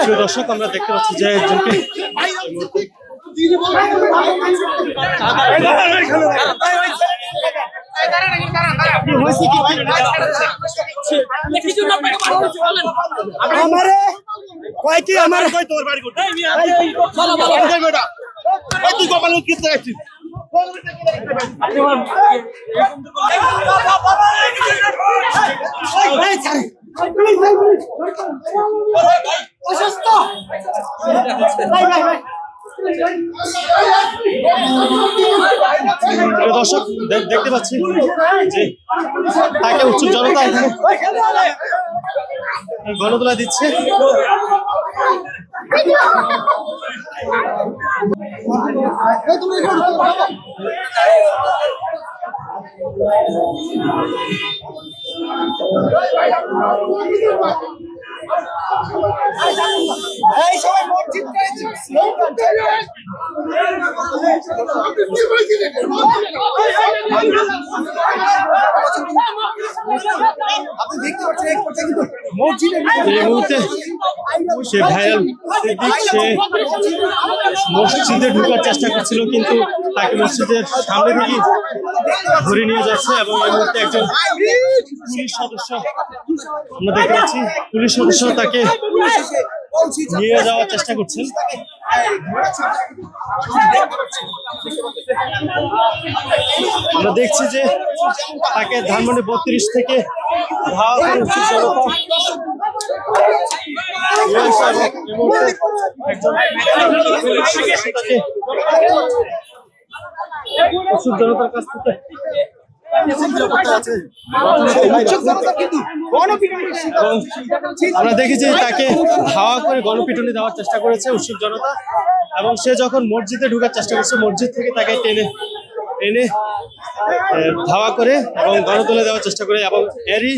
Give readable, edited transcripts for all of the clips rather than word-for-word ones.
প্রিয় দর্শক, আমরা দেখতে পাচ্ছি যে একজনকে দর্শক দেখতে পাচ্ছি যে তাকে উৎসুক জনতা এখানে গণদোলা দিচ্ছে। এই মুহূর্তে সে ভাইরাল সে মসজিদে ঢোকার চেষ্টা করছিল, কিন্তু তাকে মসজিদের সামনে থেকে ধরে নিয়ে যাচ্ছে এবং এই মুহূর্তে একজন পুলিশ সদস্য আমরা দেখতে পাচ্ছি, পুলিশ সদস্য তাকে নিয়ে যাওয়ার চেষ্টা করছেন। আমরা দেখছি যে তাকে ধানমন্ডি 32 থেকে ধাওয়া করে উৎসুক জনতার কাছ থেকে আমরা দেখেছি তাকে ধাওয়া করে গণপিটুনি দেওয়ার চেষ্টা করেছে উৎসুক জনতা, এবং সে যখন মসজিদে ঢোকার চেষ্টা করছে মসজিদ থেকে তাকে টেনে ধাওয়া করে এবং গণতলে দেওয়ার চেষ্টা করে, এবং এরই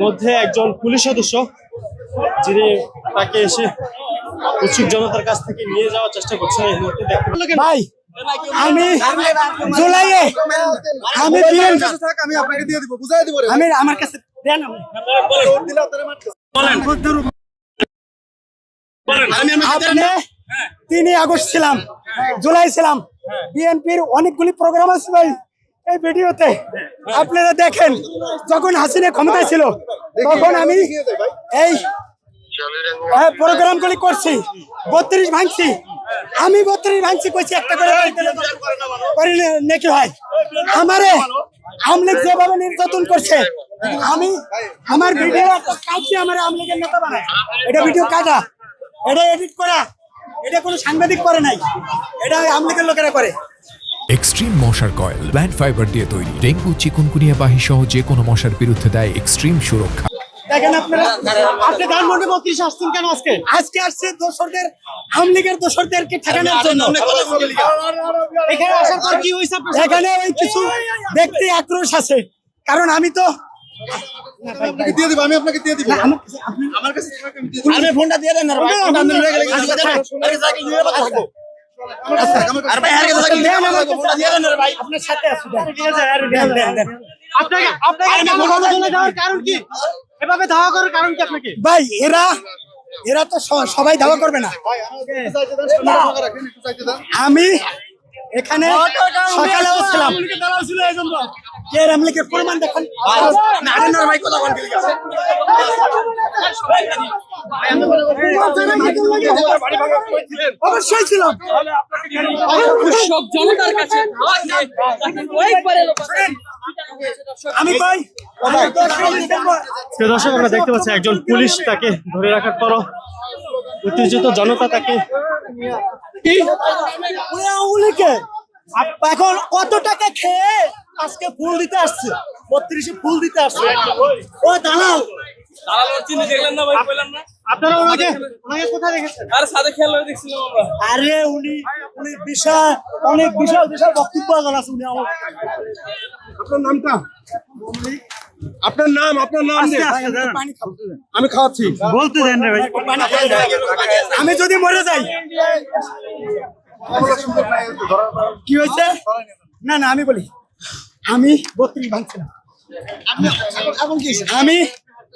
মধ্যে একজন পুলিশ সদস্য যিনি তাকে এসে উৎসুক জনতার কাছ থেকে নিয়ে যাওয়ার চেষ্টা করছে। এই মুহূর্তে দেখতে ভাই আমি জুলাইয়ে আমি আপনাকে দিয়ে দিব, বুঝাই দিব, আমি আমার কাছে দেন, আপনি 3 আগস্ট ছিলাম, জুলাই ছিলাম, বিএনপির অনেকগুলি প্রোগ্রাম আছে ভাই। এই ভিডিওতে আপনারা দেখেন, যখন হাসিনা ক্ষমতায় ছিল তখন আমি এই প্রোগ্রামগুলি করছি, 32 ভাঙছি, আমি 32 ভাঙছি কইছি একটা করে নাকি হয় আমারে আমলিগ যেভাবে নির্যাতন করছে, আমি আমার ভিডিও কাটছি, আমার আমলিগের নেতা বানায়, এটা ভিডিও কাটা, এটা এডিট করা, এটা কোনো সাংবাদিক করে নাই, এটা আমলিগের লোকেরা করে। এক্সট্রিম মশার কয়েল প্ল্যান্ট ফাইবার দিয়ে তৈরি, ডেঙ্গু চিকুনগুনিয়া বাহি সহ যে কোনো মশার বিরুদ্ধে দেয় এক্সট্রিম সুরক্ষা। দেখেন আপনারা, আপনি ধানমন্ডি 32 আসছেন কেন? আজকে আসছে দোসরদের, আমলিগের দোসরদেরকে ঠেকানোর জন্য। এখানে আসার পর কি হইছে? এখানে ওই কিছু ব্যক্তি আক্রোশ আছে, কারণ আমি তো দিয়ে দিব, আমি আপনাকে দিয়ে দিব, আমার কাছে আমি ফোনটা দিয়ে দেন না ভাই, ফোনটা আমি নিয়ে গেলে থাকবো। আর ভাই আর কাছে থাকলে ফোনটা দিয়ে দেন না ভাই, আপনার সাথে আছে, দেন আপনাকে গণদোলা দেওয়ার কারণ কি? এভাবে ধাওয়া করার কারণ কি আপনাকে? ভাই এরা তো সবাই ধাওয়া করবে না। আমি এখানে সকালে ছিলাম, প্রমাণ দেখেন, অবশ্যই ছিলাম। জনতার কাছে আমি ভাই দর্শক, আমরা দেখতে পাচ্ছি একজন পুলিশ তাকে ধরে রাখার পরও উত্তেজিত জনতা তাকে এখন কত টাকা খেয়ে আজকে ফুল দিতে আসছে, 32 ফুল দিতে আসছে। ও দালাল, আপনারা ওনাকে কোথায় দেখেছেন? আরে উনি বিশাল, অনেক বিশাল বক্তব্য আছে উনি। আপনার নামটা? আপনার নাম আমি খাওয়াচ্ছি, বলতে দেন রে ভাই। আমি যদি মরে যাই কি হয়েছে? না আমি বলি, আমি 32 ভাঙছিলাম, আমি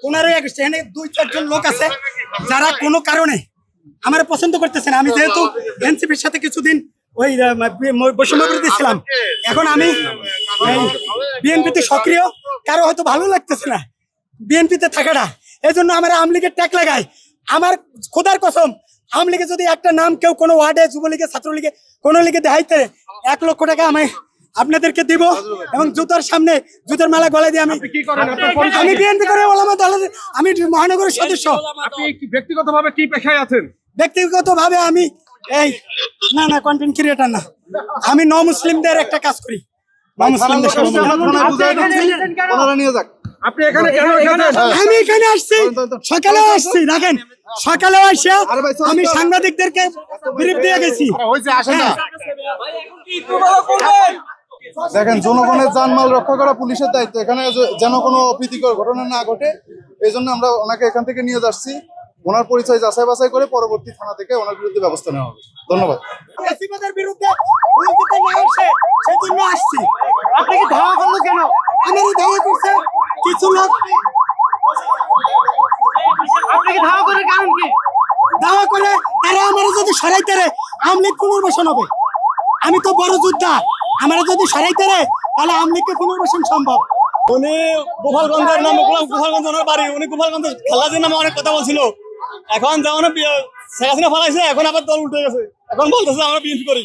15 আগস্ট, এখানে 2-4 জন লোক আছে যারা কোনো কারণে আমার পছন্দ করতেছে না। আমি যেহেতু এনসিপির সাথে কিছুদিন ওই বৈষম্য বিরোধী ছিলাম, এখন আমি বিএনপিতে সক্রিয়, কারো হয়তো ভালো লাগতেছে না বিএনপিতে থাকাটা, এই জন্য আমার আওয়ামী লীগের ট্যাগ লাগায়। আমার খোদার কসম, আওয়ামী লীগের যদি একটা নাম কেউ কোনো ওয়ার্ডে, যুবলীগে, ছাত্রলীগে, কোনো লীগে দেখাইতে 1 লক্ষ টাকা আমি আপনাদেরকে দিব, এবং জুতার সামনে জুতার মালা গলায় দিয়ে আমি বিএনপি করে ওলামা দলের, আমি মহানগরের সদস্য। আপনি ব্যক্তিগতভাবে কি পেশায় আছেন? ব্যক্তিগতভাবে আমি এই না কন্টেন্ট ক্রিয়েটর না, আমি মুসলিমদের একটা কাজ করি। আপনি এখানে কেন এসেছেন? আমি এখানে আসছি, সকালে আসছি, দেখেন সকালে আসে আমি সাংবাদিকদেরকে ব্রিফ দিয়ে গেছি। দেখেন, জনগণের জানমাল রক্ষা করা পুলিশের দায়িত্ব, এখানে যেন কোনো অপ্রীতিকর ঘটনা না ঘটে, এই জন্য আমরা ওনাকে এখান থেকে নিয়ে যাচ্ছি। ওনার পরিচয় যাচাই বাছাই করে পরবর্তী থানা থেকে ওনার বিরুদ্ধে ব্যবস্থা নেওয়া হবে। ধন্যবাদ। ফ্যাসিবাদের বিরুদ্ধে ভুল দিতে না আসে সেজন্য আসছি। আপনি কি ধাওয়া করলো কেন? আমারই ধাওয়া করছে কিছু লোক। আপনি কি ধাওয়া করার কারণ কি? ধাওয়া করে তারা আমার যদি সরাইতে রে আওয়ামী লীগ পুনর্বাসন হবে। আমি তো বড় যোদ্ধা, আমার যদি সরাইতে রে তাহলে আওয়ামী লীগকে পুনর্বাসন সম্ভব। উনি গোপালগঞ্জের নাম, গোপালগঞ্জ ওনার বাড়ি, উনি গোপালগঞ্জ খেলাদের নামে অনেক কথা বলছিল। এখন যেমন শেখ হাসিনা ফালাইছে, এখন আবার দল উঠে গেছে, এখন বলতেছে আমরা বিএনপি করি।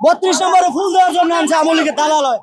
32 নম্বরে ফুল দেওয়ার জন্য আনছে আওয়ামী লীগের দালাল হয়।